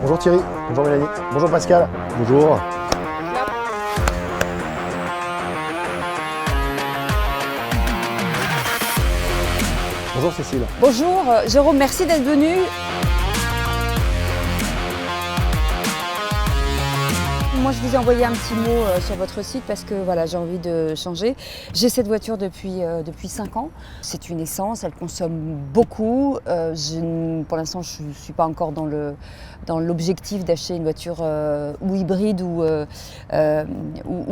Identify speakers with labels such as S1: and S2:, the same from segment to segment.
S1: Bonjour Thierry, bonjour Mélanie, bonjour Pascal.
S2: Bonjour.
S1: Bonjour Cécile.
S3: Bonjour Jérôme, merci d'être venu. Moi, je vous ai envoyé un petit mot sur votre site parce que voilà, j'ai envie de changer. J'ai cette voiture depuis 5 ans. C'est une essence, elle consomme beaucoup. Pour l'instant, je ne suis pas encore dans l'objectif d'acheter une voiture ou hybride ou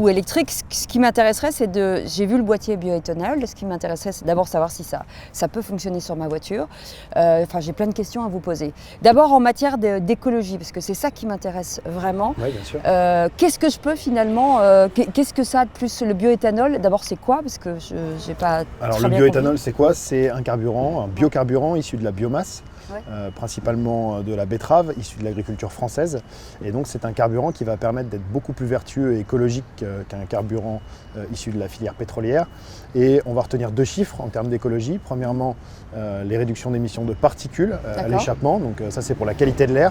S3: électrique. Ce qui m'intéresserait, c'est j'ai vu le boîtier bioéthanol. Ce qui m'intéresserait, c'est d'abord savoir si ça peut fonctionner sur ma voiture. J'ai plein de questions à vous poser. D'abord, en matière d'écologie, parce que c'est ça qui m'intéresse vraiment.
S1: Oui, bien sûr.
S3: Qu'est-ce que je peux finalement, qu'est-ce que ça a de plus le bioéthanol? D'abord c'est quoi? Parce que je n'ai pas
S1: Alors
S3: très
S1: le
S3: bien
S1: bioéthanol c'est quoi? C'est un carburant, un biocarburant issu de la biomasse,
S3: Ouais.
S1: Principalement de la betterave, issu de l'agriculture française. Et donc c'est un carburant qui va permettre d'être beaucoup plus vertueux et écologique qu'un carburant issu de la filière pétrolière. Et on va retenir 2 chiffres en termes d'écologie. Premièrement, les réductions d'émissions de particules à l'échappement, donc ça c'est pour la qualité de l'air.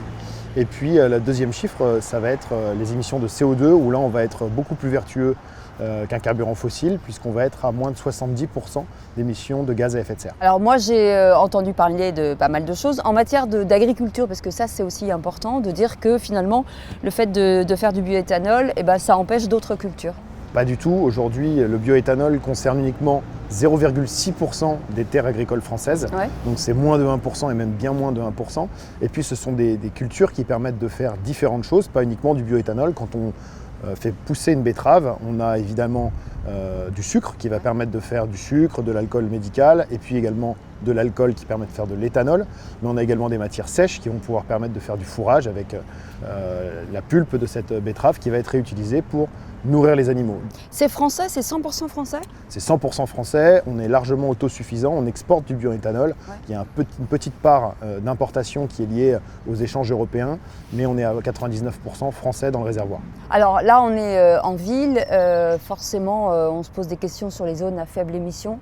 S1: Et puis le deuxième chiffre, ça va être les émissions de CO2, où là on va être beaucoup plus vertueux qu'un carburant fossile, puisqu'on va être à moins de 70% d'émissions de gaz à effet de serre.
S3: Alors moi j'ai entendu parler de pas mal de choses en matière d'agriculture, parce que ça c'est aussi important de dire que finalement le fait de faire du bioéthanol, ça empêche d'autres cultures.
S1: Pas du tout. Aujourd'hui, le bioéthanol concerne uniquement 0,6% des terres agricoles françaises.
S3: Ouais.
S1: Donc c'est moins de 1% et même bien moins de 1%. Et puis ce sont des cultures qui permettent de faire différentes choses, pas uniquement du bioéthanol. Quand on fait pousser une betterave, on a évidemment du sucre qui va permettre de faire du sucre, de l'alcool médical, et puis également de l'alcool qui permet de faire de l'éthanol. Mais on a également des matières sèches qui vont pouvoir permettre de faire du fourrage avec la pulpe de cette betterave qui va être réutilisée pour nourrir les animaux.
S3: C'est français, c'est 100% français?
S1: C'est 100% français, on est largement autosuffisant, on exporte du bioéthanol. Ouais. Il y a une petite part d'importation qui est liée aux échanges européens, mais on est à 99% français dans le réservoir.
S3: Alors là, on est en ville, forcément, on se pose des questions sur les zones à faible émission.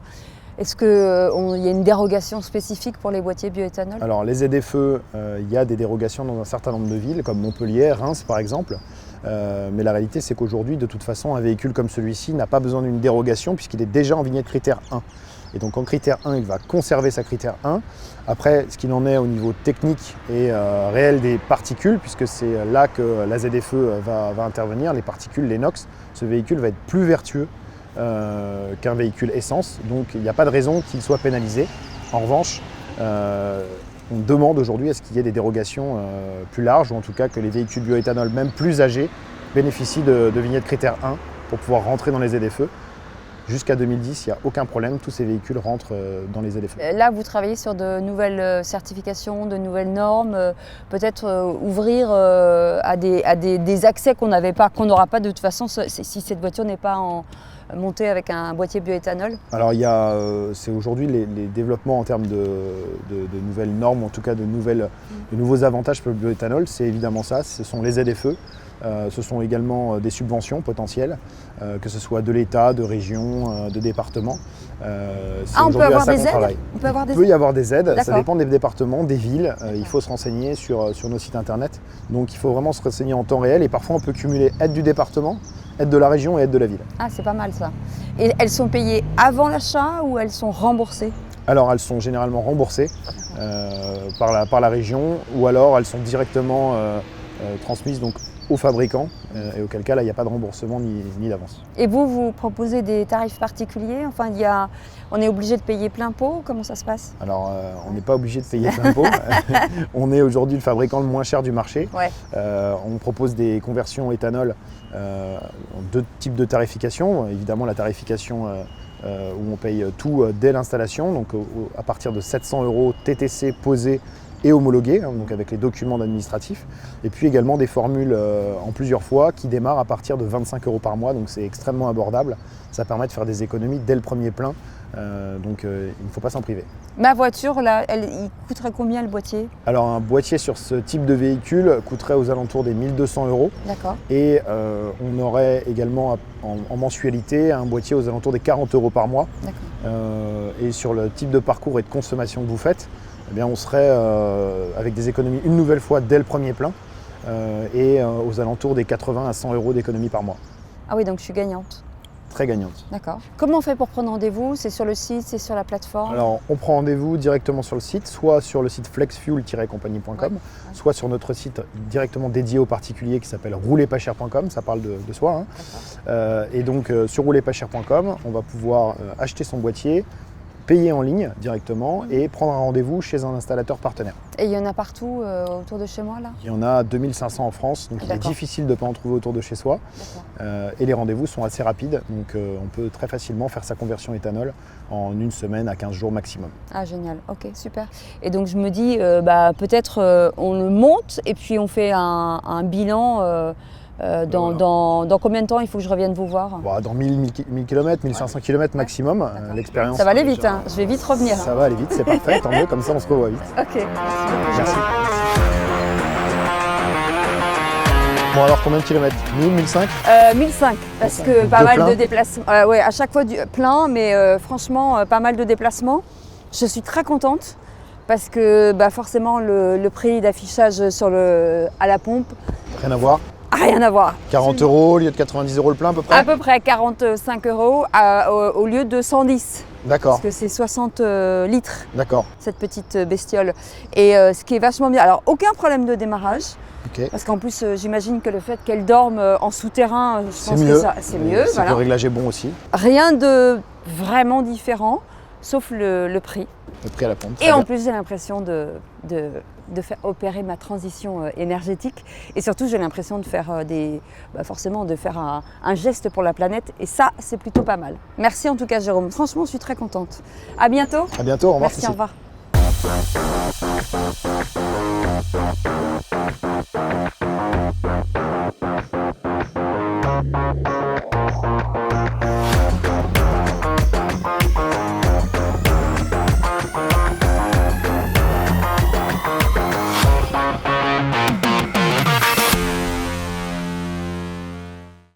S3: Est-ce qu'il y a une dérogation spécifique pour les boîtiers bioéthanol?
S1: Alors les ZFE, il y a des dérogations dans un certain nombre de villes, comme Montpellier, Reims par exemple. Mais la réalité, c'est qu'aujourd'hui, de toute façon, un véhicule comme celui-ci n'a pas besoin d'une dérogation puisqu'il est déjà en vignette critère 1. Et donc en critère 1, il va conserver sa critère 1. Après, ce qu'il en est au niveau technique et réel des particules, puisque c'est là que la ZFE va intervenir, les particules, les NOx, ce véhicule va être plus vertueux qu'un véhicule essence. Donc il n'y a pas de raison qu'il soit pénalisé. En revanche, on demande aujourd'hui à ce qu'il y ait des dérogations plus larges, ou en tout cas que les véhicules bioéthanol, même plus âgés, bénéficient de vignettes critère 1 pour pouvoir rentrer dans les ZFE. Jusqu'à 2010, il n'y a aucun problème, tous ces véhicules rentrent dans les ZFE.
S3: Là, vous travaillez sur de nouvelles certifications, de nouvelles normes, peut-être ouvrir à des accès qu'on n'aura pas de toute façon si cette voiture n'est pas montée avec un boîtier bioéthanol.
S1: Alors c'est aujourd'hui les développements en termes de nouvelles normes, en tout cas de nouveaux avantages pour le bioéthanol, c'est évidemment ça, ce sont les ZFE. Ce sont également des subventions potentielles, que ce soit de l'État, de régions, de départements.
S3: On peut avoir des aides?
S1: Il peut y avoir des aides, ça dépend des départements, des villes. Il faut se renseigner sur nos sites internet. Donc il faut vraiment se renseigner en temps réel et parfois on peut cumuler aide du département, aide de la région et aide de la ville.
S3: Ah, c'est pas mal ça. Et elles sont payées avant l'achat ou elles sont remboursées?
S1: Alors elles sont généralement remboursées par la région, ou alors elles sont directement transmises donc aux fabricants, et auquel cas là il n'y a pas de remboursement ni d'avance.
S3: Et vous proposez des tarifs particuliers? Enfin, on est obligé de payer plein pot? Comment ça se passe?
S1: Alors on n'est pas obligé de payer plein pot. On est aujourd'hui le fabricant le moins cher du marché.
S3: Ouais.
S1: On propose des conversions éthanol en 2 types de tarification. Évidemment la tarification où on paye tout dès l'installation, donc à partir de 700 € TTC posé et homologué, donc avec les documents administratifs, et puis également des formules en plusieurs fois qui démarrent à partir de 25 € par mois, donc c'est extrêmement abordable. Ça permet de faire des économies dès le premier plein, donc il ne faut pas s'en priver.
S3: Ma voiture, là, il coûterait combien le boîtier?
S1: Alors un boîtier sur ce type de véhicule coûterait aux alentours des 1 200 €.
S3: D'accord.
S1: Et on aurait également en mensualité un boîtier aux alentours des 40 € par mois.
S3: D'accord.
S1: Et sur le type de parcours et de consommation que vous faites, eh bien on serait avec des économies une nouvelle fois dès le premier plein, et aux alentours des 80 à 100 € d'économie par mois.
S3: Ah oui, donc je suis gagnante.
S1: Très gagnante.
S3: D'accord. Comment on fait pour prendre rendez-vous? C'est sur le site, c'est sur la plateforme?
S1: Alors, on prend rendez-vous directement sur le site, soit sur le site flexfuel-compagnie.com, soit sur notre site directement dédié aux particuliers qui s'appelle roulerpascher.com, ça parle de soi. Et donc, sur roulerpascher.com, on va pouvoir acheter son boîtier, payer en ligne directement et prendre un rendez-vous chez un installateur partenaire.
S3: Et il y en a partout autour de chez moi là?
S1: Il y en a 2500 en France, donc il est difficile de ne pas en trouver autour de chez soi. Et les rendez-vous sont assez rapides, donc on peut très facilement faire sa conversion éthanol en 1 semaine à 15 jours maximum.
S3: Ah génial, ok, super. Et donc je me dis, peut-être on le monte et puis on fait un bilan. Dans combien de temps il faut que je revienne vous voir?
S1: Dans 1000 km, 1500 km maximum, l'expérience.
S3: Ça va aller vite, je vais vite revenir.
S1: Ça va aller vite, c'est parfait, tant mieux, comme ça on se revoit vite.
S3: Ok,
S1: merci. Bon alors combien de kilomètres? 1000, 1005?
S3: 1005, parce que pas mal de déplacements. Ouais, à chaque fois plein, mais franchement pas mal de déplacements. Je suis très contente parce que forcément le prix d'affichage à la pompe.
S1: Rien à voir.
S3: Rien à voir.
S1: 40 € au lieu de 90 € le plein à peu près?
S3: À peu près 45 € au lieu de 110.
S1: D'accord.
S3: Parce que c'est 60 litres, cette petite bestiole. Et ce qui est vachement bien, alors aucun problème de démarrage. Parce qu'en plus, j'imagine que le fait qu'elle dorme en souterrain, je pense que c'est mieux.
S1: C'est le réglage est bon aussi.
S3: Rien de vraiment différent, sauf le prix.
S1: Le prix à la pompe.
S3: Et en plus, j'ai l'impression de faire opérer ma transition énergétique. Et surtout, j'ai l'impression de faire forcément de faire un geste pour la planète. Et ça, c'est plutôt pas mal. Merci en tout cas, Jérôme. Franchement, je suis très contente. À bientôt.
S1: À bientôt. Au revoir.
S3: Merci, au revoir.